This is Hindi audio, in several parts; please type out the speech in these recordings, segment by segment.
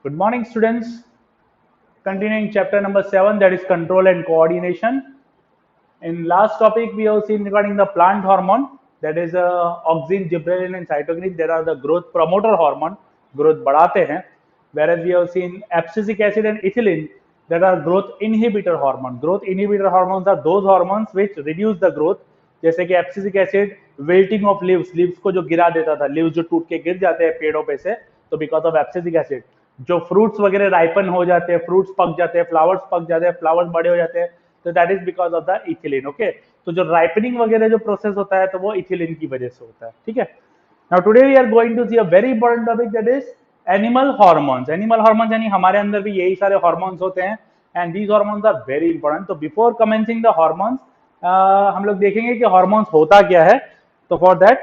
Good morning, students. Continuing chapter number 7, that is control and coordination. In last topic, we have seen regarding the plant hormone, that is auxin, gibberellin, and cytokinin. There are the growth promoter hormone, growth बढ़ाते हैं. Whereas we have seen abscisic acid and ethylene, that are growth inhibitor hormone. Growth inhibitor hormones are those hormones which reduce the growth. जैसे कि abscisic acid wilting of leaves को जो गिरा देता था, लीव्स जो टूट के गिर जाते हैं पेड़ों पे से, तो बिकॉज ऑफ एब्सिसिक एसिड. जो फ्रूट्स वगैरह राइपन हो जाते हैं, फ्रूट्स पक जाते हैं, फ्लावर्स पक जाते हैं, फ्लावर्स बड़े हो जाते हैं, तो that is because of the ethylene. Okay, तो जो राइपनिंग वगैरह जो प्रोसेस होता है तो वो इथिलीन की वजह से होता है. ठीक है. Now today we are going to see a very important topic, that is animal hormones. Animal hormones यानी हमारे अंदर भी यही सारे हार्मोन्स होते हैं, and these hormones are very important. तो बिफोर कमेंसिंग द हार्मोन्स, हम लोग देखेंगे कि हार्मोन्स होता क्या है. तो for that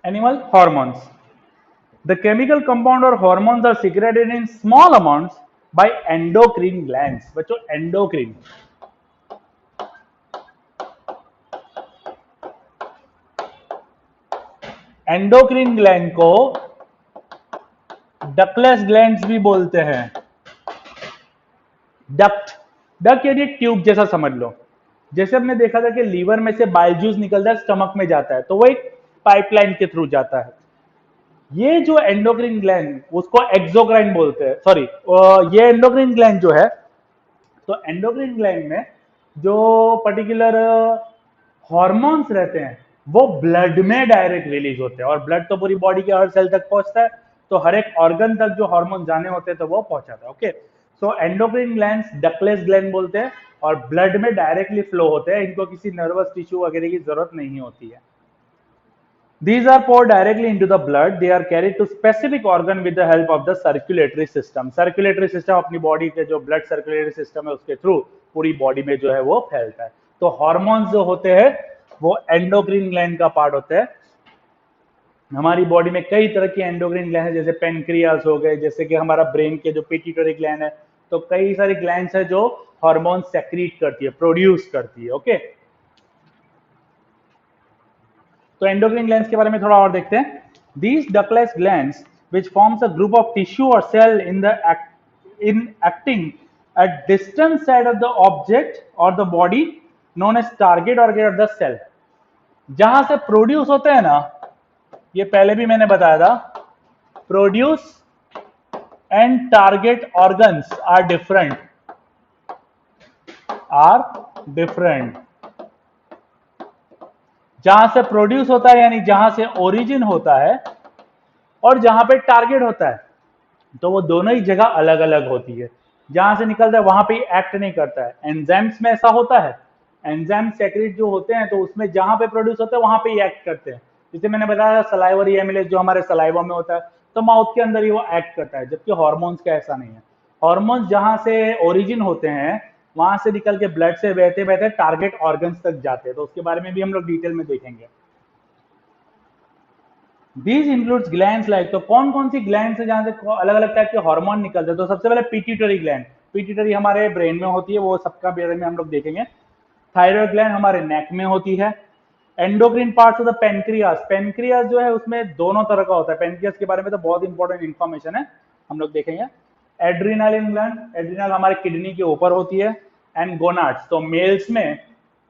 animal hormones. The chemical compound or hormones are secreted in small amounts by endocrine glands. बच्चों endocrine, एंडोक्रिन ग्लैंड को डकलेस ग्लैंड्स भी बोलते हैं. डक्ट, डक्ट यानी ट्यूब जैसा समझ लो. जैसे हमने देखा था कि लीवर में से बाइल जूस निकलता है, स्टमक में जाता है, तो वो एक पाइपलाइन के थ्रू जाता है. ये जो एंडोक्रिन ग्लैंड, उसको एक्सोक्राइन बोलते हैं. सॉरी, ये एंडोक्रिन ग्लैंड जो है, तो एंडोक्रिन ग्लैंड में जो पर्टिकुलर हार्मोन्स रहते हैं वो ब्लड में डायरेक्ट रिलीज होते हैं, और ब्लड तो पूरी बॉडी के हर सेल तक पहुंचता है, तो हर एक ऑर्गन तक जो हार्मोन जाने होते हैं तो वो पहुंचाता है. ओके, सो एंडोक्रिन ग्लैंड्स डकलेस ग्लैंड बोलते हैं, और ब्लड में डायरेक्टली फ्लो होते हैं. इनको किसी नर्वस टिश्यू वगैरह की जरूरत नहीं होती है. These are poured directly into the blood. They are carried to specific organ with the help of the circulatory system. Circulatory system अपनी बॉडी के जो ब्लड सर्कुलेटरी सिस्टम है उसके थ्रू पूरी बॉडी में जो है वो फैलता है. तो हार्मोन्स जो होते हैं वो एंडोक्रिन ग्लैंड का पार्ट होते हैं. हमारी बॉडी में कई तरह की एंडोक्रिन ग्लैंड है, जैसे पेनक्रियास हो गए, जैसे कि हमारा ब्रेन के जो पिट्यूटरी ग्लैंड है, तो कई सारी ग्लैंड्स है जो हार्मोन सेक्रीट करती है, प्रोड्यूस करती है. ओके, तो एंडोक्रिन ग्लैंड्स के बारे में थोड़ा और देखते हैं. These ductless glands, which forms a group of tissue or cell in acting at distant side of the object or the body, known as target organ of the cell. जहां से प्रोड्यूस होते हैं ना, ये पहले भी मैंने बताया था, produce and target organs are different. जहां से प्रोड्यूस होता है यानी जहां से ओरिजिन होता है, और जहां पे टारगेट होता है, तो वो दोनों ही जगह अलग अलग होती है. जहां से निकलता है वहां पे एक्ट नहीं करता है. एंजाइम्स में ऐसा होता है, एंजाइम सेक्रेट जो होते हैं तो उसमें जहां पे प्रोड्यूस होता है वहां पे ही एक्ट करते हैं. जैसे मैंने बताया सलाइवरी एमिलेज जो हमारे सलाइवा में होता है, तो माउथ के अंदर ही वो एक्ट करता है, जबकि हॉर्मोन्स का ऐसा नहीं है. हॉर्मोन्स जहां से ओरिजिन होते हैं वहां से निकल के ब्लड से बहते बहते टारगेट ऑर्गन्स तक जाते हैं. तो उसके बारे में भी हम लोग डिटेल में देखेंगे. These includes glands like, तो कौन कौन सी ग्लैंड है जहां से अलग अलग टाइप के हार्मोन निकलते हैं. तो सबसे पहले पिट्यूटरी ग्लैंड, पिट्यूटरी हमारे ब्रेन में होती है, वो सबका बारे में हम लोग देखेंगे. थायराइड ग्लैंड हमारे नेक में होती है. Endocrine parts of the pancreas, pancreas जो है उसमें दोनों तरह का होता है. पेनक्रियास के बारे में तो बहुत इंपॉर्टेंट इंफॉर्मेशन है, हम लोग देखेंगे. एड्रीनालिन ग्लैंड, एड्रीनल हमारे किडनी के ऊपर होती है. एंड गोनाड्स, तो मेल्स में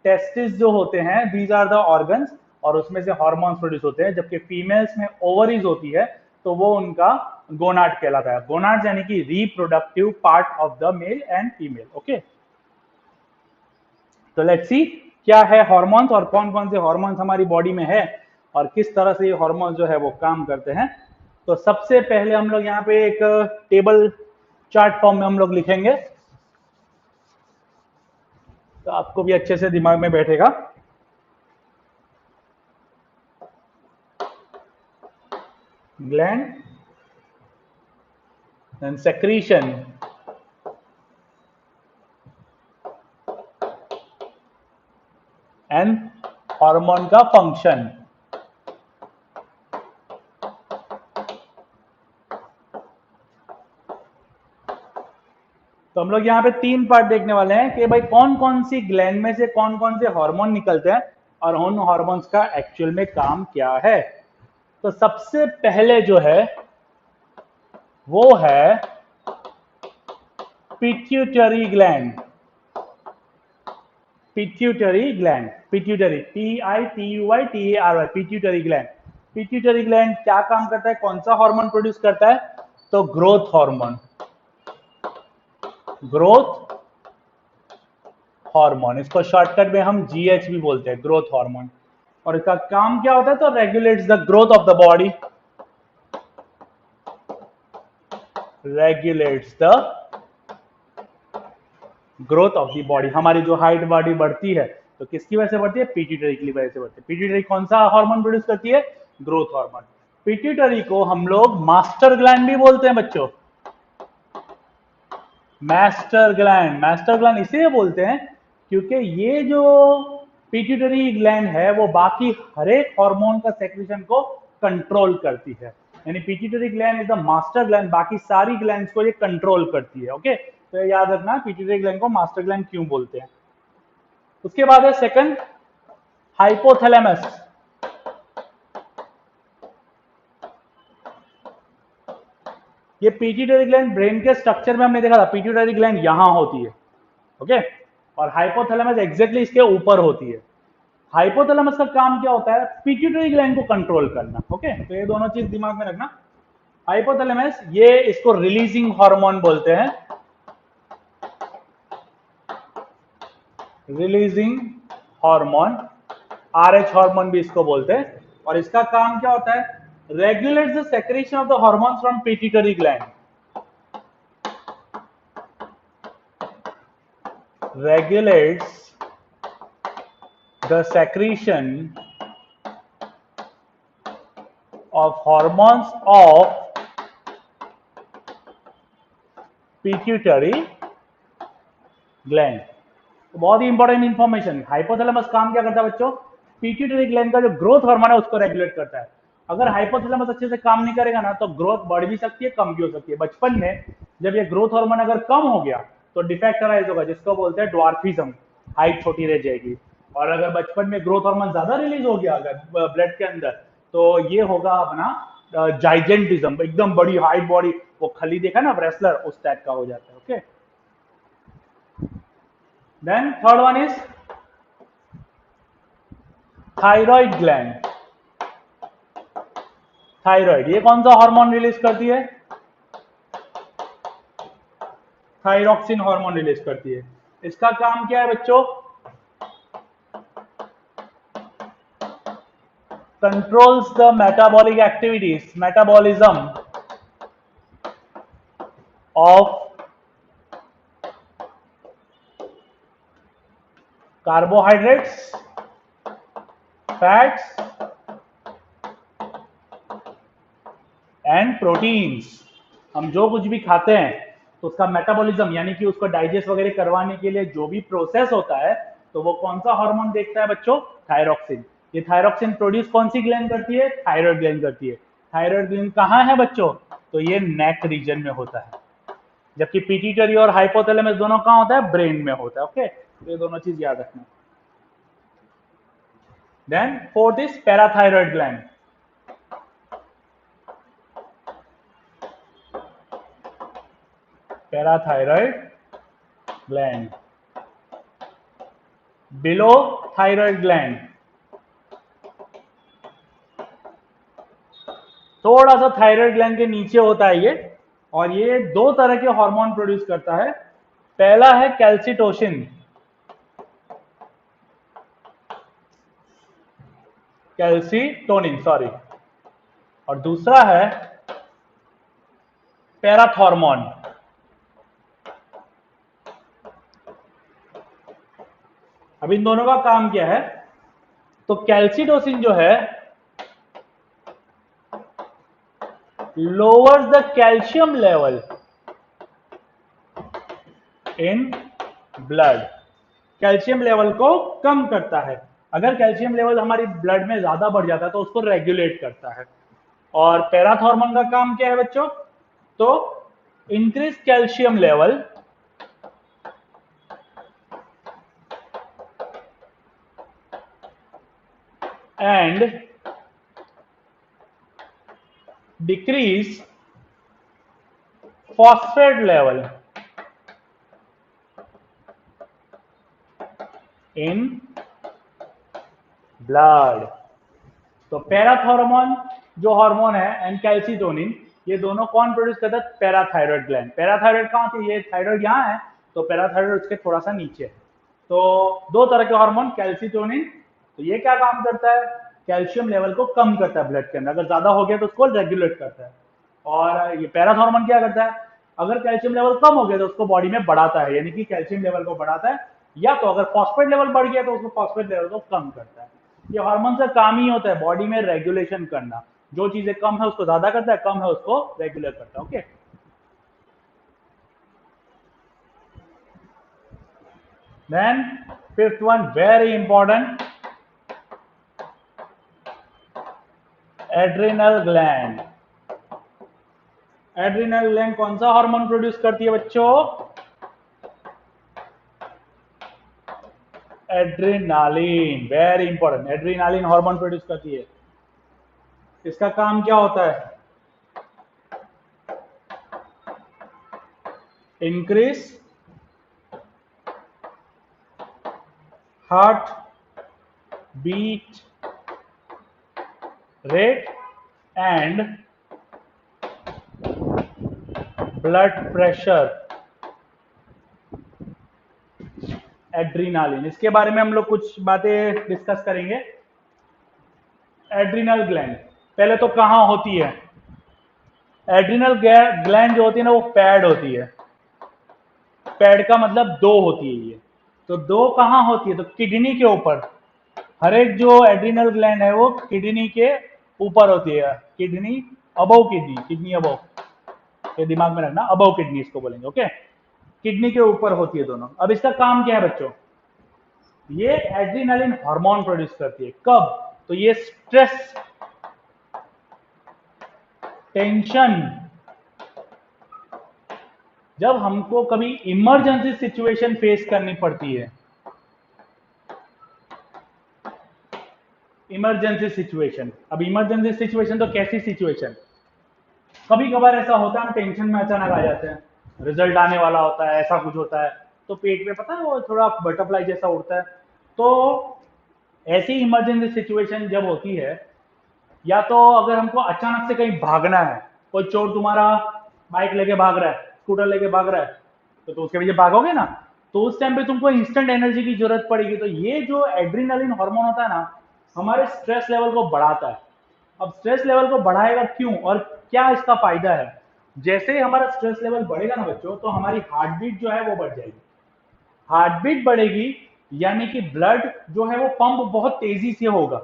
टेस्टिस जो होते हैं, दीज आर द ऑर्गन्स, और उसमें से हार्मोन्स प्रोड्यूस होते हैं. जबकि फीमेल्स में ओवरीज होती है, तो वो उनका गोनाड कहलाता है. गोनाड्स यानी कि reproductive part of the male and female. Okay, तो लेट्स सी क्या है हार्मोन्स और कौन कौन से हार्मोन्स हमारी बॉडी में है और किस तरह से ये हार्मोन्स जो है वो काम करते हैं. तो सबसे पहले हम लोग यहाँ पे एक टेबल चार्ट फॉर्म में हम लोग लिखेंगे, तो आपको भी अच्छे से दिमाग में बैठेगा. Gland, then secretion, and hormone का फंक्शन. तो हम लोग यहाँ पे 3 पार्ट देखने वाले हैं कि भाई कौन कौन सी ग्लैंड में से कौन कौन से हार्मोन निकलते हैं और उन हार्मोन्स का एक्चुअल में काम क्या है। तो सबसे पहले जो है वो है pituitary gland. Pituitary gland, pituitary, PITUITARY, pituitary gland. Pituitary gland क्या काम करता है, कौन सा हार्मोन प्रोड्यूस करता है? तो ग्रोथ हार्मोन, ग्रोथ हार्मोन, इसको शॉर्टकट में हम GH भी बोलते हैं, ग्रोथ हार्मोन। और इसका काम क्या होता है? तो regulates the growth of the body, regulates the growth of the body. हमारी जो हाइट बॉडी बढ़ती है तो किसकी वजह से बढ़ती है? पिट्यूटरी की वजह से बढ़ती है। पिट्यूटरी कौन सा हार्मोन प्रोड्यूस करती है? Growth hormone. पिट्यूटरी को हम लोग मास्टर ग्लैंड भी बोलते हैं बच्चों, मास्टर ग्लैंड। मास्टर ग्लैंड इसलिए बोलते हैं क्योंकि ये जो पिट्यूटरी ग्लैंड है वो बाकी हर एक हार्मोन का सेक्रेशन को कंट्रोल करती है, यानी pituitary gland is the master gland, बाकी सारी ग्लैंड्स को ये कंट्रोल करती है। ओके, तो याद रखना पिट्यूटरी ग्लैंड को मास्टर ग्लैंड क्यों बोलते हैं। उसके बाद है सेकंड, हाइपोथैलेमस। ये पिट्यूटरी ग्लैंड ब्रेन के स्ट्रक्चर में हमने देखा था, पिट्यूटरी ग्लैंड यहां होती है, ओके, और हाइपोथैलेमस एग्जैक्टली इसके ऊपर होती है। हाइपोथैलेमस का काम क्या होता है? पिट्यूटरी ग्लैंड को कंट्रोल करना। ओके, तो ये दोनों चीज दिमाग में रखना। हाइपोथैलेमस ये इसको रिलीजिंग हार्मोन बोलते हैं, रिलीजिंग हार्मोन, RH हार्मोन भी इसको बोलते हैं। और इसका काम क्या होता है? Regulates the secretion of the hormones from pituitary gland, regulates the secretion of hormones of pituitary gland। तो बहुत ही इंपॉर्टेंट इंफॉर्मेशन। हाइपोथैलेमस काम क्या करता है बच्चों? पिट्यूटरी ग्लैंड का जो ग्रोथ हार्मोन है उसको रेगुलेट करता है। अगर हाइपोथैलेमस अच्छे से काम नहीं करेगा ना तो ग्रोथ बढ़ भी सकती है, कम भी हो सकती है। बचपन में जब ये ग्रोथ हार्मोन अगर कम हो गया तो डिफेक्ट अराइज होगा, जिसको बोलते हैं ड्वार्फिज्म, हाइट छोटी रह जाएगी। और अगर बचपन में ग्रोथ हार्मोन ज्यादा रिलीज हो गया अगर ब्लड के अंदर, तो ये होगा अपना जाइजेंटिज्म, एकदम बड़ी हाइट बॉडी, वो खली देखा ना रेसलर, उस टाइप का हो जाता है। Okay, then third one is thyroid gland. Thyroid ये कौन सा हार्मोन रिलीज करती है? थायरॉक्सिन हार्मोन रिलीज करती है। इसका काम क्या है बच्चों? Controls the metabolic activities, metabolism of carbohydrates, fats and proteins. हम जो कुछ भी खाते हैं तो उसका मेटाबॉलिज्म यानी कि उसको डाइजेस्ट वगैरह करवाने के लिए जो भी प्रोसेस होता है तो वो कौन सा हार्मोन देखता है बच्चों? थायरॉक्सिन। ये थायरॉक्सिन प्रोड्यूस कौन सी ग्लैंड करती है? थायराइड ग्लैंड करती है। थायराइड ग्लैंड कहाँ है बच्चों? तो ये नेक रीजन में होता है, जबकि पिट्यूटरी और हाइपोथैलेमस दोनों कहाँ होता है? ब्रेन में होता है। ओके, तो ये दोनों चीज याद रखना। Then fourth is parathyroid gland. Parathyroid gland below thyroid gland, थोड़ा सा थायरॉइड ग्लैंड के नीचे होता है ये, और ये दो तरह के हार्मोन प्रोड्यूस करता है। पहला है कैल्सिटोसिन, कैल्सिटोनिन सॉरी, और दूसरा है पैराथॉर्मोन। अब इन दोनों का काम क्या है? तो कैल्सिटोसिन जो है lowers the calcium level in blood, calcium level को कम करता है। अगर कैल्शियम लेवल हमारी ब्लड में ज्यादा बढ़ जाता है तो उसको रेगुलेट करता है। और पैराथॉर्मोन का काम क्या है बच्चों? तो increase calcium level and decrease phosphate level in blood. तो पैराथॉर्मोन जो हार्मोन है एंड कैल्सिटोनिन, ये दोनों कौन प्रोड्यूस करता है? Parathyroid gland. पैराथायरॉयड कहाँ होती है? ये थायरॉयड यहाँ है, तो पैराथायरॉयड उसके थोड़ा सा नीचे है। तो दो तरह के हार्मोन, कैल्सिटोनिन, तो ये क्या काम करता है? कैल्शियम लेवल को कम करता है ब्लड के अंदर, अगर ज्यादा हो गया तो उसको रेगुलेट करता है। और ये पैराथॉर्मोन क्या करता है? अगर कैल्शियम लेवल कम हो गया तो उसको बॉडी में बढ़ाता है, यानी कि कैल्शियम लेवल को बढ़ाता है, या तो अगर फॉस्फेट लेवल बढ़ गया तो उसको फॉस्फेट लेवल को कम करता है। ये हार्मोन का काम ही होता है बॉडी में रेगुलेशन करना, जो चीजें कम है उसको ज्यादा करता है, कम है उसको रेगुलेट करता है। Okay, then fifth one very important, adrenal gland. Adrenal gland कौन सा हार्मोन प्रोड्यूस करती है बच्चों? Adrenaline, very important, adrenaline hormone produce करती है। इसका काम क्या होता है? Increase heart beat rate and blood pressure. Adrenaline, इसके बारे में हम लोग कुछ बातें डिस्कस करेंगे। एड्रिनल ग्लैंड पहले तो कहां होती है? एड्रिनल ग्लैंड जो होती है ना, वो पैड होती है। पैड का मतलब दो होती है ये, तो दो कहां होती है? तो किडनी के ऊपर। हर एक जो एड्रिनल ग्लैंड है वो किडनी के ऊपर होती है। Kidney above, kidney, kidney above, ये दिमाग में रखना, अबव किडनी इसको बोलेंगे। ओके, किडनी के ऊपर होती है दोनों। अब इसका काम क्या है बच्चों? ये एड्रिनलिन हार्मोन प्रोड्यूस करती है। कब? तो ये स्ट्रेस, टेंशन, जब हमको कभी इमरजेंसी सिचुएशन फेस करनी पड़ती है। इमरजेंसी सिचुएशन, अब इमरजेंसी सिचुएशन तो कैसी सिचुएशन? कभी कभार ऐसा होता है हम टेंशन में अचानक आ जाते हैं, रिजल्ट आने वाला होता है, ऐसा कुछ होता है, तो पेट में पता है वो थोड़ा बटरफ्लाई जैसा उड़ता है। तो ऐसी इमरजेंसी सिचुएशन जब होती है, या तो अगर हमको अचानक से कहीं भागना है, कोई चोर तुम्हारा बाइक लेके भाग रहा है, स्कूटर लेके भाग रहा है, तो उसके पीछे भागोगे ना, तो उस टाइम पे तुमको इंस्टेंट एनर्जी की जरूरत पड़ेगी। तो ये जो एड्रिनलिन हार्मोन होता है ना, हमारे स्ट्रेस लेवल को बढ़ाता है। अब स्ट्रेस लेवल को बढ़ाएगा क्यों और क्या इसका फायदा है? जैसे ही हमारा स्ट्रेस लेवल बढ़ेगा ना बच्चों, तो हमारी हार्ट बीट जो है वो बढ़ जाएगी। हार्ट बीट बढ़ेगी यानी कि ब्लड जो है वो पंप बहुत तेजी से होगा।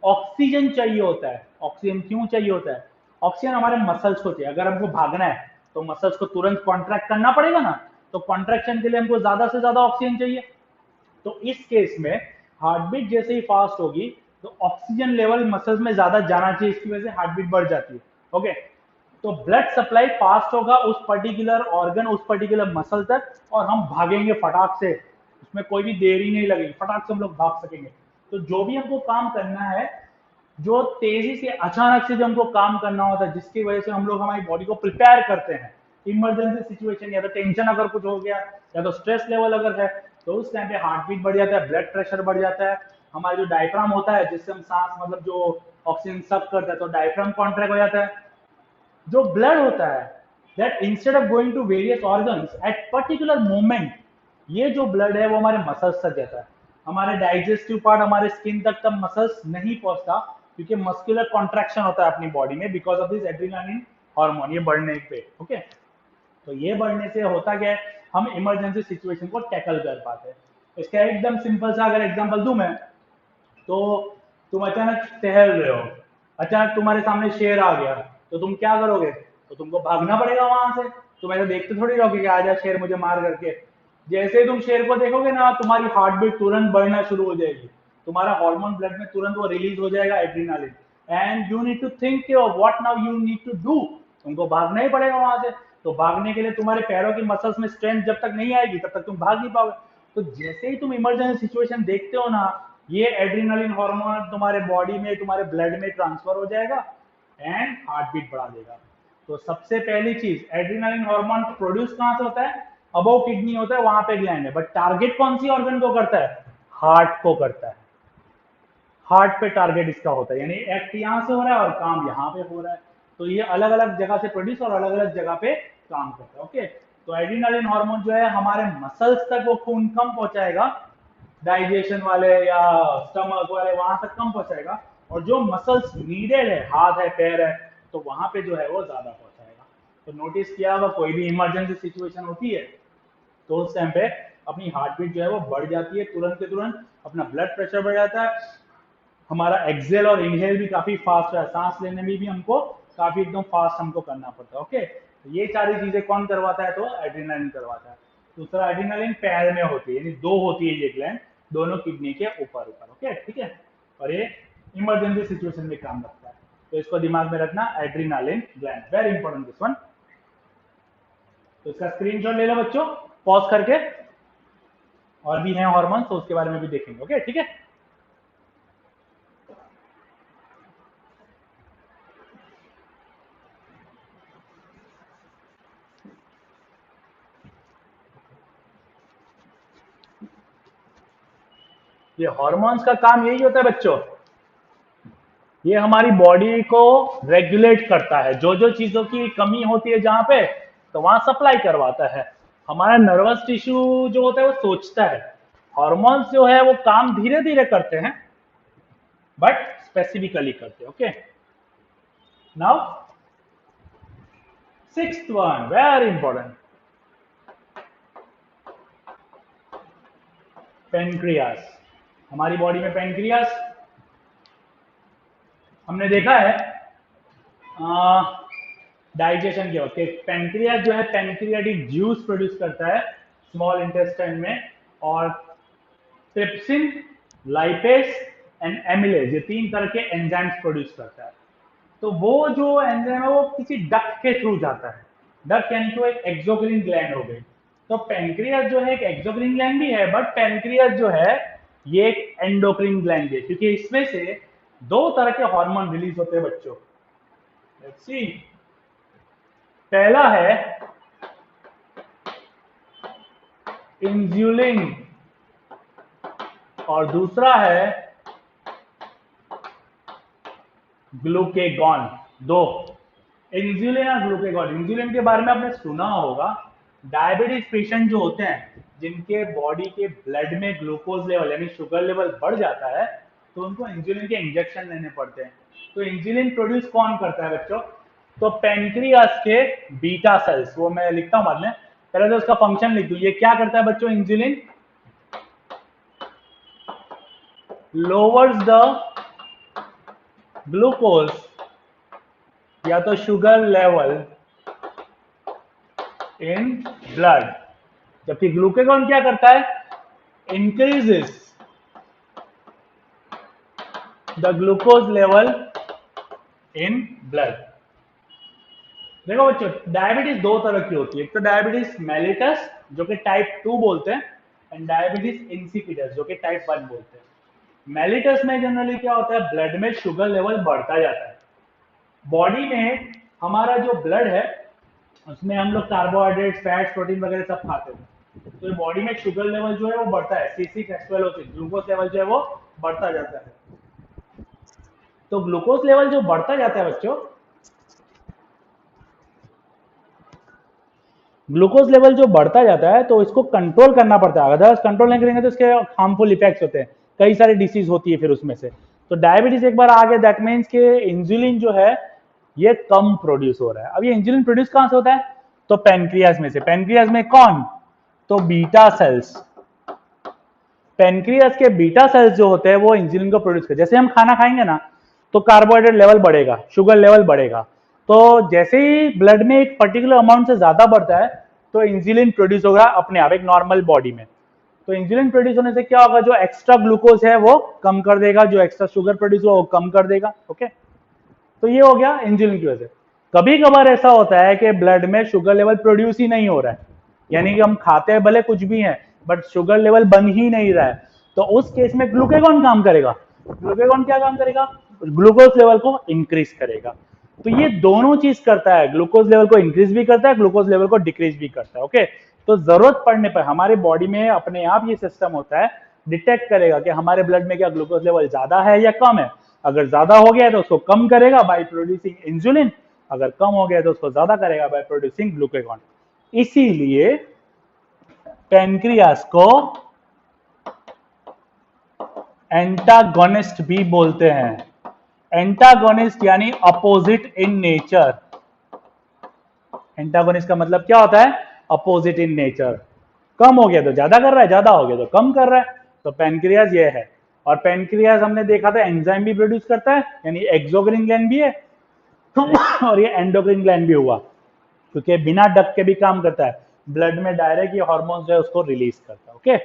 ऑक्सीजन चाहिए होता है। ऑक्सीजन क्यों चाहिए होता है? ऑक्सीजन हमारे मसल्स को चाहिए। अगर हमको भागना है तो मसल्स को तुरंत कॉन्ट्रैक्ट करना पड़ेगा ना, तो कॉन्ट्रैक्शन के लिए हमको ज्यादा से ज्यादा ऑक्सीजन चाहिए। तो इस केस में हार्ट बीट जैसे ही फास्ट होगी तो ऑक्सीजन लेवल मसल्स में ज्यादा जाना चाहिए, इसकी वजह से हार्ट बीट बढ़ जाती है। ओके, तो ब्लड सप्लाई फास्ट होगा उस पर्टिकुलर ऑर्गन, उस पर्टिकुलर मसल तक, और हम भागेंगे फटाक से, उसमें कोई भी देरी नहीं लगेगी, फटाक से हम लोग भाग सकेंगे। तो जो भी हमको काम करना है, जो तेजी से अचानक से जो हमको काम करना होता है, जिसकी वजह से हम लोग हमारी बॉडी को प्रिपेयर करते हैं इमरजेंसी सिचुएशन, या तो टेंशन अगर कुछ हो गया, या तो स्ट्रेस लेवल अगर है, तो उस टाइम पे हार्ट बीट बढ़ जाता है, ब्लड प्रेशर बढ़ जाता है, हमारा जो डायफ्राम होता है जिससे हम सांस मतलब जो ऑक्सीजन सक करता है, तो डायफ्राम कॉन्ट्रैक्ट हो जाता है। जो ब्लड होता है that instead of going to various organs at particular moment, ये जो ब्लड है वो हमारे मसल्स तक जाता है। हमारे डाइजेस्टिव पार्ट, हमारे स्किन तक तब मसल्स नहीं पहुंचता, क्योंकि मस्कुलर कॉन्ट्रैक्शन होता है अपनी बॉडी में because of this adrenaline hormone, ये बढ़ने पे। ओके, तो ये बढ़ने से होता क्या है, हम इमरजेंसी सिचुएशन को टैकल कर पाते हैं। इसका एकदम सिंपल सा अगर एग्जांपल दूं मैं, तो तुम अचानक टहल रहे हो, अचानक तुम्हारे सामने शेर आ गया, तो तुम क्या करोगे? तो तुमको भागना पड़ेगा वहां से। तुम ऐसे देखते थोड़ी रहोगे कि आजा शेर मुझे मार करके। जैसे ही तुम शेर को देखोगे ना, तुम्हारी हार्ट बीट तुरंत बढ़ना शुरू हो जाएगी, तुम्हारा हार्मोन ब्लड में तुरंत वो रिलीज हो जाएगा, adrenaline, and you need to think what now you need to do, तुमको भागना ही पड़ेगा वहां से। तो भागने के लिए तुम्हारे पैरों की मसल्स में स्ट्रेंथ जब तक नहीं आएगी तब तक तुम भाग नहीं पाओगे। तो जैसे ही तुम इमरजेंसी सिचुएशन देखते हो ना, ये एड्रेनालिन हार्मोन तुम्हारे बॉडी में, तुम्हारे ब्लड में ट्रांसफर हो जाएगा एंड हार्ट बीट बढ़ा देगा। तो सबसे पहली चीज, एड्रेनालिन हार्मोन प्रोड्यूस कहां से होता है? अबव किडनी होता है, वहां पे ग्लैंड है, बट टारगेट कौन सी ऑर्गन को करता है? हार्ट को करता है। हार्ट पे टारगेट इसका होता है, यानी एक्ट यहां से हो रहा है और काम यहां पे हो रहा है। तो ये अलग अलग जगह से प्रोड्यूस और अलग अलग जगह पे काम करता है। ओके, तो एड्रेनालिन हार्मोन जो है हमारे मसल्स तक वो खून कम पहुंचाएगा, डाइजेशन वाले या स्टमक वाले वहां तक कम पहुंचाएगा, और जो मसल्स नीडेड है, हाथ है, पैर है, तो वहां पे जो है वो ज्यादा पहुंचाएगा। तो नोटिस किया होगा कोई भी इमरजेंसी सिचुएशन होती है तो उस टाइम पे अपनी हार्ट बीट जो है वो बढ़ जाती है तुरंत के तुरंत, अपना ब्लड प्रेशर बढ़ जाता है, हमारा एक्सेल और इनहेल भी काफी फास्ट है, सांस लेने में भी हमको काफी एकदम फास्ट हमको करना पड़ता है। ओके, तो ये सारी चीजें कौन करवाता है? तो एड्रेनालिन करवाता है। दूसरा, एड्रेनालिन पैर में होती है, यानी दो होती है ये ग्लैंड, दोनों किडनी के ऊपर ऊपर। ओके, ठीक है, और ये इमरजेंसी सिचुएशन में काम रखता है, तो इसको दिमाग में रखना, adrenaline gland, very important this one. तो इसका स्क्रीनशॉट ले लो बच्चों पॉज करके, और भी हैं हार्मोन तो उसके बारे में भी देखेंगे। ओके, ठीक है। ये हार्मोन्स का काम यही होता है बच्चों, ये हमारी बॉडी को रेगुलेट करता है, जो जो चीजों की कमी होती है जहां पे, तो वहां सप्लाई करवाता है। हमारा नर्वस टिश्यू जो होता है वो सोचता है, हार्मोन्स जो है वो काम धीरे धीरे करते हैं बट स्पेसिफिकली करते हैं। Okay, now sixth one, very important, pancreas. हमारी बॉडी में पेनक्रियास हमने देखा है डाइजेशन के वक्त, पेनक्रियास जो है पेनक्रियाटिक जूस प्रोड्यूस करता है स्मॉल इंटेस्टाइन में, और ट्रिप्सिन, लाइपेस एंड एमिलेज, ये तीन तरह के एंजाइम्स प्रोड्यूस करता है। तो वो जो एंजाइम है वो किसी डक्ट के थ्रू जाता है, डक्ट यानी तो एक एक्सोक्राइन ग्लैंड हो गई। तो पेनक्रियास जो है एक एक्सोक्राइन ग्लैंड भी है, बट पेनक्रियास जो है ये एक एंडोक्राइन ग्लैंड है, क्योंकि इसमें से दो तरह के हार्मोन रिलीज होते हैं बच्चों। लेट्स सी, पहला है इंसुलिन और दूसरा है ग्लूकेगॉन। दो, इंसुलिन और ग्लूकेगॉन। इंसुलिन के बारे में आपने सुना होगा, डायबिटीज पेशेंट जो होते हैं जिनके बॉडी के ब्लड में ग्लूकोज लेवल यानी शुगर लेवल बढ़ जाता है, तो उनको इंसुलिन के इंजेक्शन लेने पड़ते हैं। तो इंसुलिन प्रोड्यूस कौन करता है बच्चों? तो पेनक्रियास के बीटा सेल्स, वो मैं लिखता हूं बाद में, पहले तो उसका फंक्शन लिख दूं। ये क्या करता है बच्चों? इंसुलिन लोअर्स द ग्लूकोज या तो शुगर लेवल इन ब्लड, जबकि ग्लूकेगॉन क्या करता है? Increases the glucose level in blood. देखो बच्चों, डायबिटीज दो तरह की होती है, एक तो डायबिटीज मेलिटस जो कि टाइप 2 बोलते हैं, एंड डायबिटीज इंसिपिडस जो कि टाइप 1 बोलते हैं। मेलिटस में जनरली क्या होता है? ब्लड में शुगर लेवल बढ़ता जाता है। बॉडी में हमारा जो ब्लड है उसमें हम लोग कार्बोहाइड्रेट, फैट, प्रोटीन वगैरह सब खाते हैं, तो बॉडी में शुगर लेवल जो है वो बढ़ता है, C6H12O6 ग्लूकोज लेवल जो है वो बढ़ता जाता है। तो ग्लूकोज लेवल जो बढ़ता जाता है बच्चों, ग्लूकोज लेवल जो बढ़ता जाता है तो इसको कंट्रोल करना पड़ता है, अदरवाइज कंट्रोल नहीं करेंगे तो इसके हार्मफुल इफेक्ट्स होते हैं, कई सारी डिसीज होती है फिर उसमें से। तो डायबिटीज एक बार आ गया, दैट मीन्स के इंसुलिन जो है ये कम प्रोड्यूस हो रहा है। अब ये इंसुलिन प्रोड्यूस कहां से होता है? तो पेनक्रियास में से। पेनक्रियास में कौन? तो बीटा सेल्स। पेनक्रियास के बीटा सेल्स जो होते हैं वो इंसुलिन को प्रोड्यूस करते हैं। जैसे हम खाना खाएंगे ना तो कार्बोहाइड्रेट लेवल बढ़ेगा, शुगर लेवल बढ़ेगा, तो जैसे ही ब्लड में एक पर्टिकुलर अमाउंट से ज्यादा बढ़ता है तो इंसुलिन प्रोड्यूस होगा अपने आप एक नॉर्मल बॉडी में। तो इंसुलिन प्रोड्यूस होने से क्या होगा? जो एक्स्ट्रा ग्लूकोज है वो कम कर देगा, जो एक्स्ट्रा शुगर प्रोड्यूस हुआ वो कम कर देगा। ओके, तो ये हो गया इंसुलिन की वजह से। कभी कभार ऐसा होता है कि ब्लड में शुगर लेवल प्रोड्यूस ही नहीं हो रहा है, यानी कि हम खाते हैं भले कुछ भी है बट शुगर लेवल बन ही नहीं रहा है, तो उस केस में ग्लूकेगॉन काम करेगा। ग्लूकेगॉन क्या काम करेगा? ग्लूकोज लेवल को इंक्रीज करेगा। तो ये दोनों चीज करता है, ग्लूकोज लेवल को इंक्रीज भी करता है, ग्लूकोज लेवल को डिक्रीज भी करता है। ओके, तो जरूरत पड़ने पर हमारे बॉडी में अपने आप ये सिस्टम होता है, डिटेक्ट करेगा कि हमारे ब्लड में क्या ग्लूकोज लेवल ज्यादा है या कम है। अगर ज्यादा हो गया है तो उसको कम करेगा बाय प्रोड्यूसिंग इंसुलिन, अगर कम हो गया है तो उसको ज्यादा करेगा बाय प्रोड्यूसिंग ग्लूकेगॉन। इसीलिए पेनक्रियास को एंटागोनिस्ट भी बोलते हैं। एंटागोनिस्ट यानी अपोजिट इन नेचर। एंटागोनिस्ट का मतलब क्या होता है? Opposite in nature. कम हो गया तो ज्यादा कर रहा है, ज्यादा हो गया तो कम कर रहा है। तो पेनक्रियास ये है। और पेनक्रियास हमने देखा था एंजाइम भी प्रोड्यूस करता है, यानी एक्सोक्राइन ग्लैंड भी है और ये एंडोक्राइन ग्लैंड भी हुआ, क्योंकि बिना डक के भी काम करता है, ब्लड में डायरेक्ट ये हार्मोन्स जो है उसको रिलीज करता है। Okay,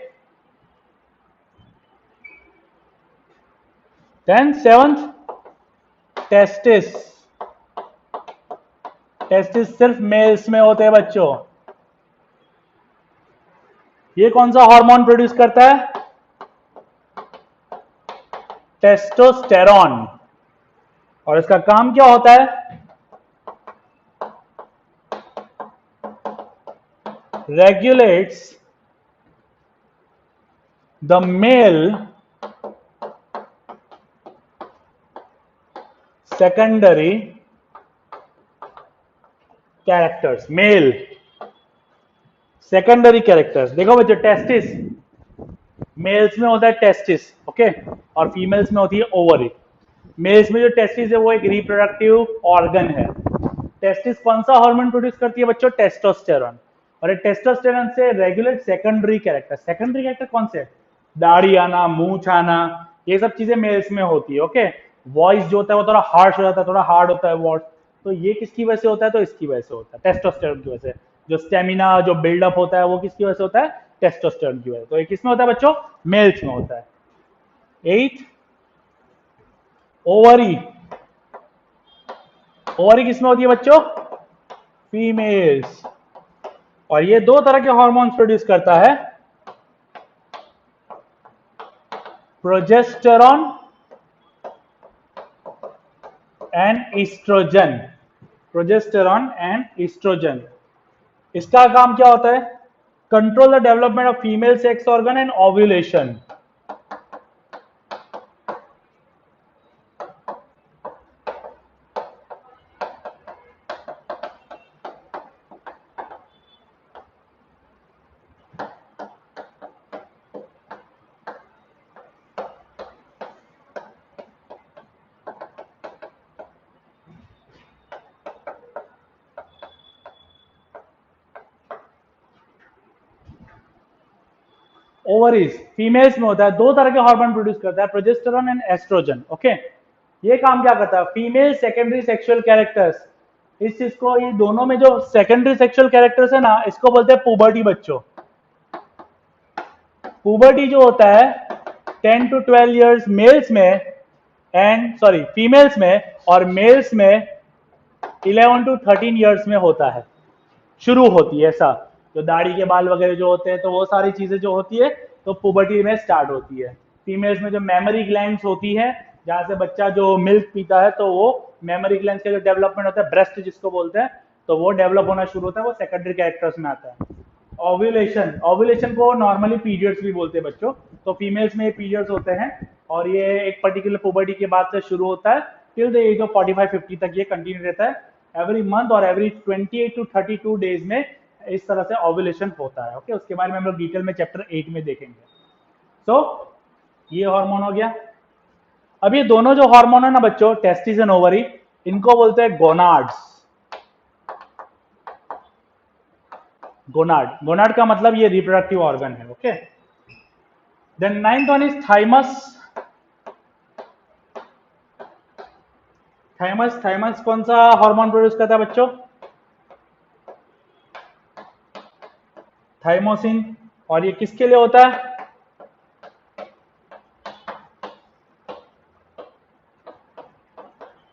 then seventh testis. Testis सिर्फ मेल्स में होते हैं बच्चों। ये कौन सा हार्मोन प्रोड्यूस करता है? टेस्टोस्टेरॉन। और इसका काम क्या होता है? Regulates the male secondary characters. Male secondary characters. देखो बच्चों, टेस्टिस मेल्स में होता है टेस्टिस, ओके, और फीमेल्स में होती है ओवरी। मेल्स में जो टेस्टिस है वो एक रिप्रोडक्टिव ऑर्गन है। टेस्टिस कौन सा हार्मोन प्रोड्यूस करती है बच्चों? टेस्टोस्टेरॉन। और ये टेस्टोस्टेरॉन से regulate secondary character. Secondary character कौन से? दाढ़ी आना, मूंछ आना, ये सब चीजें मेल्स में होती है। ओके, वॉइस जो होता है वो थोड़ा हार्श हो जाता है, थोड़ा हार्ड होता है वॉइस, तो ये किसकी वजह से होता है? तो इसकी वजह से होता है, टेस्टोस्टेरॉन की वजह से। जो स्टेमिना, जो बिल्डअप होता है वो किसकी वजह से होता है? टेस्टोस्टेरॉन की वजह से। तो ये किसमें होता है बच्चों? मेल्स में होता है। 8 ओवरी। ओवरी किसमें होती है बच्चों? फीमेल्स। और ये दो तरह के हार्मोन्स प्रोड्यूस करता है, progesterone and oestrogen. Progesterone and oestrogen. इसका काम क्या होता है? Control the development of female sex organ and ovulation. Ovaries females में होता है, दो तरह के हार्मोन प्रोड्यूस करता है, प्रोजेस्टेरॉन एंड एस्ट्रोजन। ओके, ये काम क्या करता है? फीमेल सेकेंडरी सेक्सुअल कैरेक्टर्स, इस चीज को, ये दोनों में जो सेकेंडरी सेक्सुअल कैरेक्टर्स है ना, इसको बोलते हैं पुबर्टी बच्चों। पुबर्टी जो होता है 10 to 12 इयर्स मेल्स में एंड सॉरी फीमेल्स में, और मेल्स में 11 to 13 इयर्स में होता है, शुरू होती है। ऐसा जो दाढ़ी के बाल वगैरह जो होते हैं, तो वो सारी चीजें जो होती है तो पुबर्टी में स्टार्ट होती है। फीमेल्स में जो मेमोरी ग्लैंड्स होती है, जहां से बच्चा जो मिल्क पीता है, तो वो मेमोरी ग्लैंड्स का जो डेवलपमेंट होता है, ब्रेस्ट जिसको बोलते हैं, तो वो डेवलप होना शुरू होता है, वो सेकेंडरी कैरेक्टर्स में आता है। ओव्यूलेशन, ओव्यूलेशन को नॉर्मली पीरियड्स भी बोलते हैं बच्चों। तो फीमेल्स में ये पीरियड्स होते हैं, और ये एक पर्टिकुलर पुबर्टी के बाद से शुरू होता है, टिल द एज ऑफ 45-50 तक ये कंटिन्यू रहता है। एवरी मंथ और एवरी 28 to 32 डेज में इस तरह से ओव्यूलेशन होता है। ओके, उसके बारे में हम लोग डिटेल में चैप्टर 8 में देखेंगे। तो ये हार्मोन हो गया। अब ये दोनों जो हार्मोन है ना बच्चों, टेस्टिस एंड ओवरी, इनको बोलते हैं गोनाड्स। गोनाड, गोनाड का मतलब ये रिप्रोडक्टिव ऑर्गन है। Okay, then 9th one is thymus. Thymus, thymus कौन सा हार्मोन प्रोड्यूस करता है बच्चों? थाइमोसिन। और ये किसके लिए होता है?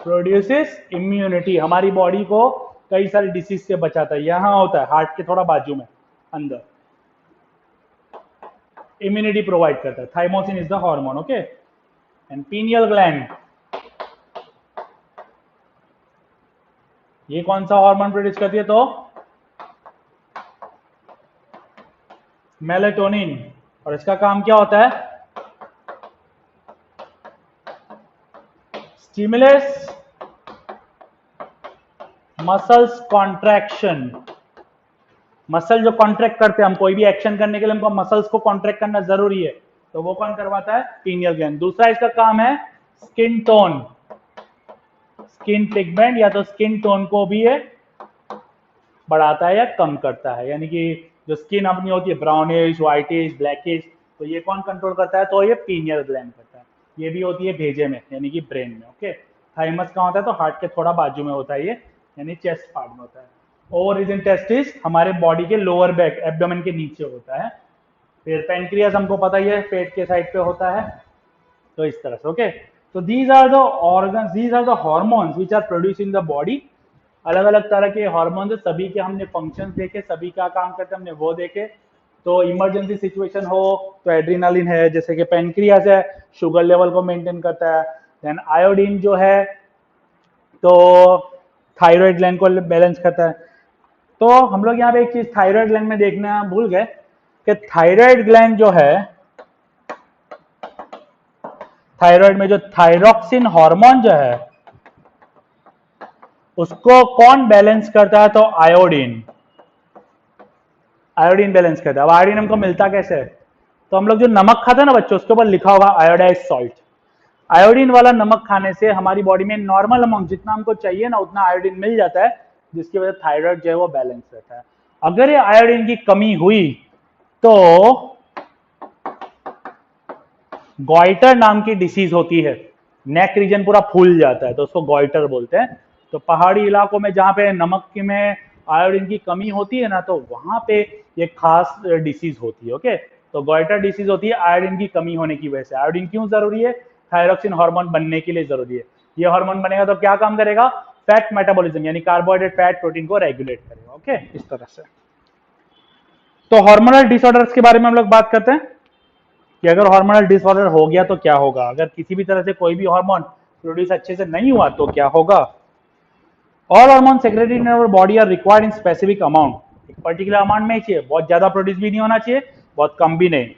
प्रोड्यूसेस इम्यूनिटी, हमारी बॉडी को कई सारी डिसीज से बचाता है। यहां होता है हार्ट के थोड़ा बाजू में अंदर। इम्यूनिटी प्रोवाइड करता है। Thymosin is the hormone, okay. And pineal gland, ये कौन सा हार्मोन प्रोड्यूस करती है? तो मेलेटोनिन। और इसका काम क्या होता है? स्टिमुलेस मसल्स कॉन्ट्रैक्शन। मसल जो कॉन्ट्रैक्ट करते हैं, हम कोई भी एक्शन करने के लिए हमको मसल्स को कॉन्ट्रैक्ट करना जरूरी है, तो वो कौन करवाता है? Pineal gland. दूसरा इसका काम है स्किन टोन, स्किन पिगमेंट या तो स्किन टोन को भी ये बढ़ाता है या कम करता है, यानी कि जो स्किन अपनी होती है ब्राउनिश, व्हाइटिश, ब्लैकिश, तो ये कौन कंट्रोल करता है? तो ये पीनियल ग्लैंड करता है। ये भी होती है भेजे में, यानी कि ब्रेन में, ओके। थाइमस कहाँ होता है? तो हार्ट के थोड़ा बाजू में होता है ये, यानी चेस्ट पार्ट में होता है। ओवरीज एंड टेस्टिस हमारे बॉडी के लोअर बैक एब्डोमेन के नीचे होता है। फिर पेनक्रियास हमको पता ही है पेट के साइड पे होता है, तो इस तरह से, ओके। तो these are the organs, these are the hormones which are produce in the body. अलग अलग तरह के हार्मोन्स है, सभी के हमने फंक्शंस देखे, सभी का काम करते हमने वो देखे। तो इमरजेंसी सिचुएशन हो तो एड्रेनालिन है, जैसे कि पेनक्रियास है, शुगर लेवल को मेंटेन करता है। देन आयोडीन जो है तो थायराइड ग्लैंड को बैलेंस करता है। तो हम लोग यहाँ पे एक चीज थायराइड ग्लैंड में देखना भूल गए कि थायराइड ग्लैंड जो है, थायराइड में जो थायरोक्सिन हार्मोन जो है उसको कौन बैलेंस करता है? तो आयोडीन। आयोडीन बैलेंस करता है। अब आयोडीन हमको मिलता कैसे है? तो हम लोग जो नमक खाते हैं ना बच्चों, उसके ऊपर लिखा होगा आयोडाइज सॉल्ट। आयोडीन वाला नमक खाने से हमारी बॉडी में नॉर्मल अमाउंट जितना हमको चाहिए ना उतना आयोडीन मिल जाता है, जिसकी वजह से थायराइड जो है वो बैलेंस रहता है। अगर ये आयोडीन की कमी हुई तो गॉइटर नाम की डिसीज होती है, नेक रीजन पूरा फूल जाता है, तो उसको गॉइटर बोलते हैं। तो पहाड़ी इलाकों में जहां पे नमक में आयोडीन की कमी होती है ना, तो वहां पे ये खास डिसीज होती है, ओके। तो गॉइटर डिसीज होती है आयोडीन की कमी होने की वजह से। आयोडीन क्यों जरूरी है? थायरोक्सिन हार्मोन बनने के लिए जरूरी है। ये हार्मोन बनेगा तो क्या काम करेगा? फैट मेटाबॉलिज्म, यानी कार्बोहाइड्रेट फैट प्रोटीन को रेगुलेट करेगा, ओके, इस तरह से। तो हार्मोनल डिसऑर्डर्स के बारे में हम लोग बात करते हैं कि अगर हार्मोनल डिसऑर्डर हो गया तो क्या होगा, अगर किसी भी तरह से कोई भी हार्मोन प्रोड्यूस अच्छे से नहीं हुआ तो क्या होगा। All hormone secreted in our body are required in specific amount, एक पर्टिकुलर अमाउंट में चाहिए, बहुत ज्यादा प्रोड्यूस भी नहीं होना चाहिए, बहुत कम भी नहीं।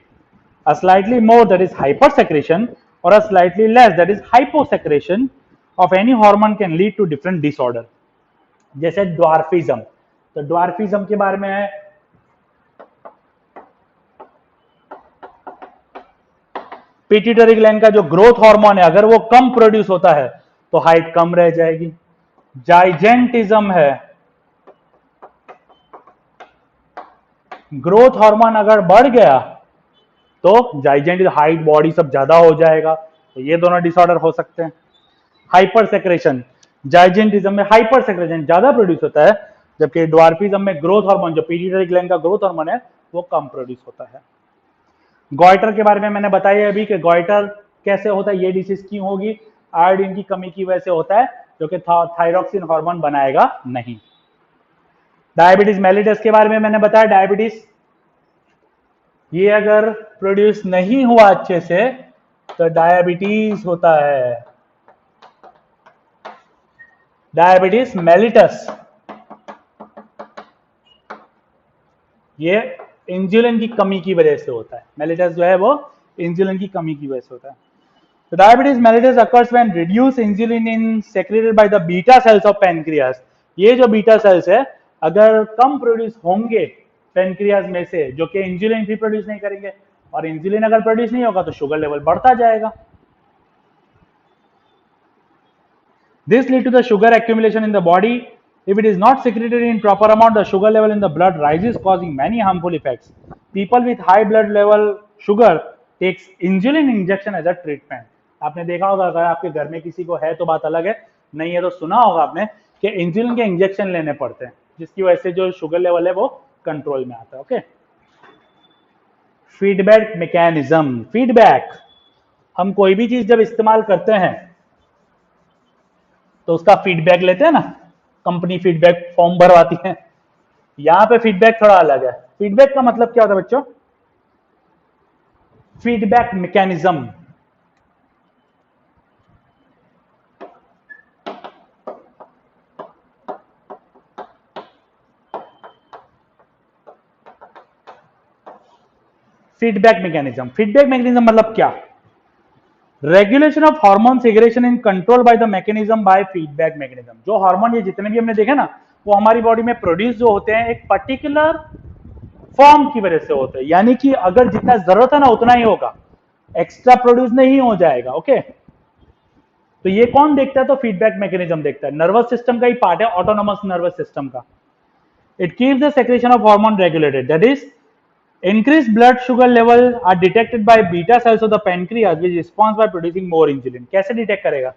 A slightly more that is hypersecretion और a slightly less that is hyposecretion of any hormone can lead to different disorder. जैसे ड्वार्फिज्म, तो ड्वार्फिज्म के बारे में है, पिट्यूटरी ग्लैंड का जो ग्रोथ हार्मोन है अगर वो कम प्रोड्यूस होता है तो हाइट कम रह जाएगी। जाइजेंटिज्म है, ग्रोथ हार्मोन अगर बढ़ गया तो जाइजेंट हाइट बॉडी सब ज्यादा हो जाएगा, तो ये दोनों डिसऑर्डर हो सकते हैं। हाइपर सेक्रेशन, जाइजेंटिज्म में हाइपर सेक्रेशन ज्यादा प्रोड्यूस होता है, जबकि ड्वार्फिज्म में ग्रोथ हार्मोन जो पिट्यूटरी ग्लैंड का ग्रोथ हार्मोन है वो कम प्रोड्यूस होता है। गॉइटर के बारे में मैंने बताया अभी कि गॉइटर कैसे होता है, ये डिसीज क्यों होगी, आयोडीन की कमी की वजह से होता है, जो कि थायरोक्सिन हार्मोन बनाएगा नहीं। डायबिटीज मेलिटस के बारे में मैंने बताया, डायबिटीज ये अगर प्रोड्यूस नहीं हुआ अच्छे से तो डायबिटीज होता है, डायबिटीज मेलिटस। ये इंसुलिन की कमी की वजह से होता है, मेलिटस जो है वो इंसुलिन की कमी की वजह से होता है। तो diabetes mellitus occurs when reduced insulin in secreted by the beta cells of pancreas। ये जो बीटा सेल्स है अगर कम प्रोड्यूस होंगे पेनक्रियाज में से, जो कि इंसुलिन भी प्रोड्यूस नहीं करेंगे, और इंसुलिन अगर प्रोड्यूस नहीं होगा तो शुगर लेवल बढ़ता जाएगा। This lead to the sugar accumulation in the body. If it is not secreted in proper amount, the sugar level in the blood rises, causing many harmful effects. People with high blood level sugar takes insulin injection as a treatment. आपने देखा होगा, अगर आपके घर में किसी को है तो बात अलग है, नहीं है तो सुना होगा आपने कि इंसुलिन के इंजेक्शन लेने पड़ते हैं, जिसकी वजह से जो शुगर लेवल है वो कंट्रोल में आता है, ओके। फीडबैक मैकेनिज्म, फीडबैक, हम कोई भी चीज जब इस्तेमाल करते हैं तो उसका फीडबैक लेते हैं ना, कंपनी फीडबैक फॉर्म भरवाती है। यहां पे फीडबैक थोड़ा अलग है। फीडबैक का मतलब क्या होता है बच्चों? Feedback mechanism. फीडबैक मैकेनिज्म मतलब क्या? Regulation of hormone segregation in control by the mechanism bye feedback mechanism. जो हार्मोन ये जितने भी हमने देखे ना, वो हमारी बॉडी में प्रोड्यूस जो होते हैं एक पर्टिकुलर फॉर्म की वजह से होते हैं, यानी कि अगर जितना जरूरत है ना उतना ही होगा, एक्स्ट्रा प्रोड्यूस नहीं हो जाएगा। ओके, तो ये कौन देखता है? तो फीडबैक मैकेनिज्म देखता है। नर्वस सिस्टम का ही पार्ट है, ऑटोनोमस नर्वस सिस्टम का। It keeps the secretion of hormone regulated, that is increased blood sugar level are detected by beta cells of the pancreas which responds by producing more insulin। कैसे डिटेक्ट करेगा?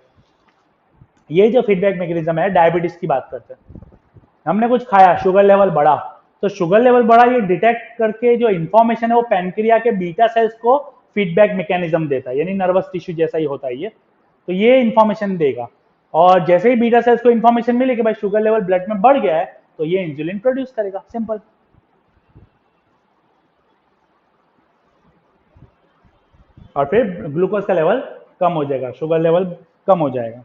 ये जो फीडबैक मैकेनिज्म है, डायबिटीज की बात करते हैं, हमने कुछ खाया, शुगर लेवल बढ़ा, तो शुगर लेवल बढ़ा ये डिटेक्ट करके जो इंफॉर्मेशन है वो पैनक्रिया के बीटा सेल्स को फीडबैक मैकेनिज्म देता है, यानी नर्वस टिश्यू जैसा ही होता है ये। तो ये इंफॉर्मेशन देगा, और जैसे ही बीटा सेल्स को इंफॉर्मेशन मिले कि भाई शुगर लेवल ब्लड में बढ़ गया है, तो ये इंसुलिन प्रोड्यूस करेगा। सिंपल। और फिर ग्लूकोज का लेवल कम हो जाएगा, शुगर लेवल कम हो जाएगा।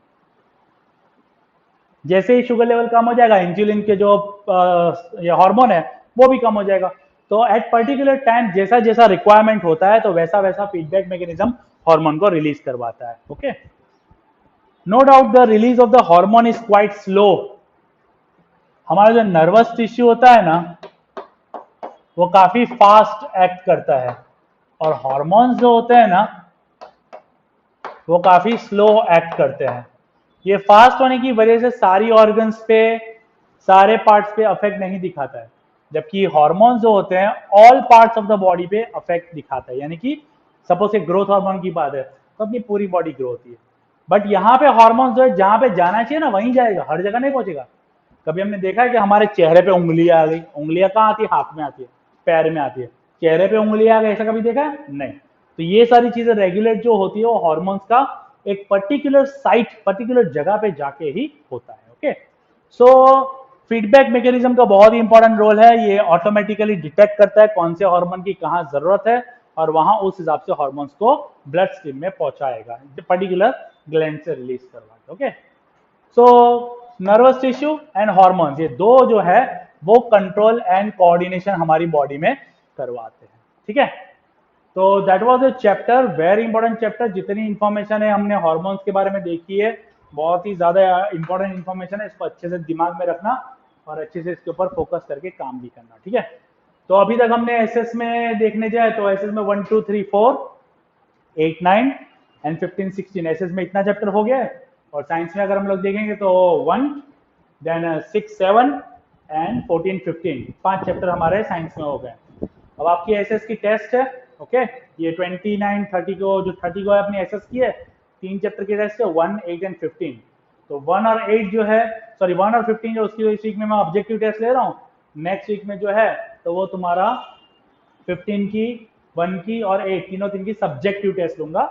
जैसे ही शुगर लेवल कम हो जाएगा, इंसुलिन के जो हार्मोन है वो भी कम हो जाएगा। तो एट पर्टिकुलर टाइम जैसा जैसा रिक्वायरमेंट होता है, तो वैसा वैसा फीडबैक मैकेनिज्म हार्मोन को रिलीज करवाता है। Okay, no doubt the release of the hormone is quite slow. हमारा जो नर्वस टिश्यू होता है ना, वो काफी फास्ट एक्ट करता है, और हार्मोन्स जो होते हैं ना, वो काफी स्लो एक्ट करते हैं। ये फास्ट होने की वजह से सारी ऑर्गन्स पे, सारे पार्ट्स पे अफेक्ट नहीं दिखाता है, जबकि हार्मोन्स जो होते हैं all parts of the body पे अफेक्ट दिखाता है। यानी कि सपोज से ग्रोथ हार्मोन की बात है, तो अपनी पूरी बॉडी ग्रो होती है, बट यहाँ पे हार्मोन्स जो है जहां पे जाना चाहिए ना वहीं जाएगा, हर जगह नहीं पहुंचेगा। कभी हमने देखा है कि हमारे चेहरे पे उंगलियां आ गई? उंगलियां कहाँ आती है? हाथ में आती है, पैर में आती है। चेहरे पे उंगलियां आ गई, ऐसा कभी देखा है? नहीं। तो ये सारी चीजें रेगुलेट जो होती है वो हार्मोन्स का एक पर्टिकुलर साइट, पर्टिकुलर जगह पे जाके ही होता है। ओके, सो फीडबैक मैकेनिज्म का बहुत ही इंपॉर्टेंट रोल है। ये ऑटोमेटिकली डिटेक्ट करता है कौन से हार्मोन की कहाँ जरूरत है, और वहां उस हिसाब से हार्मोन्स को ब्लड स्ट्रीम में पहुंचाएगा, पर्टिकुलर ग्लैंड से रिलीज करवाएगा। Okay, so nervous tissue and hormones, ये दो जो है वो कंट्रोल एंड कोऑर्डिनेशन हमारी बॉडी में करवाते हैं। ठीक है, तो that was a chapter, very important chapter. जितनी इंफॉर्मेशन है हमने हार्मोन्स के बारे में देखी है, बहुत ही ज्यादा इंपॉर्टेंट इंफॉर्मेशन है। इसको अच्छे से दिमाग में रखना और अच्छे से इसके ऊपर फोकस करके काम भी करना। ठीक है, तो अभी तक हमने एसएस में देखने जाए तो एसएस में 1 2 3 4 8 9 एंड 15 16 एसएस में इतना चैप्टर हो गया है। और साइंस में अगर हम लोग देखेंगे तो 1 देन 6 7 एंड 14 15 5 चैप्टर हमारे साइंस में हो गए। अब आपकी एसएस की टेस्ट है। ओके, ये 29 30 को, जो 30 को अपनी एसएस की है, 3 चैप्टर की टेस्ट है, 1 8 एंड 15। तो 1 और 8 जो है, सॉरी 1 और 15 जो उसकी इस वीक में मैं ऑब्जेक्टिव टेस्ट ले रहा हूँ, नेक्स्ट वीक में जो है तो वो तुम्हारा 15 की, 1 की और 8 तीनों की सब्जेक्टिव टेस्ट लूंगा।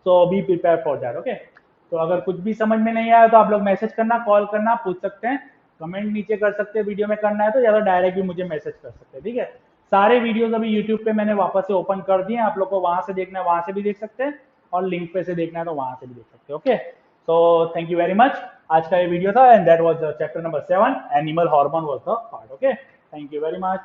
So be prepare for that. Okay, तो अगर कुछ भी समझ में नहीं आया तो आप लोग मैसेज करना, कॉल करना, पूछ सकते हैं, कमेंट नीचे कर सकते हैं। वीडियो में करना है तो या तो डायरेक्ट भी मुझे मैसेज कर सकते हैं। ठीक है, सारे वीडियोस अभी यूट्यूब पे मैंने वापस से ओपन कर दिए हैं, आप लोग को वहां से देखना है वहां से भी देख सकते हैं, और लिंक पे से देखना है तो वहां से भी देख सकते हैं। Okay, so thank you very much. आज का ये वीडियो था, and that was chapter number 7, animal hormone was the part. Okay, thank you very much.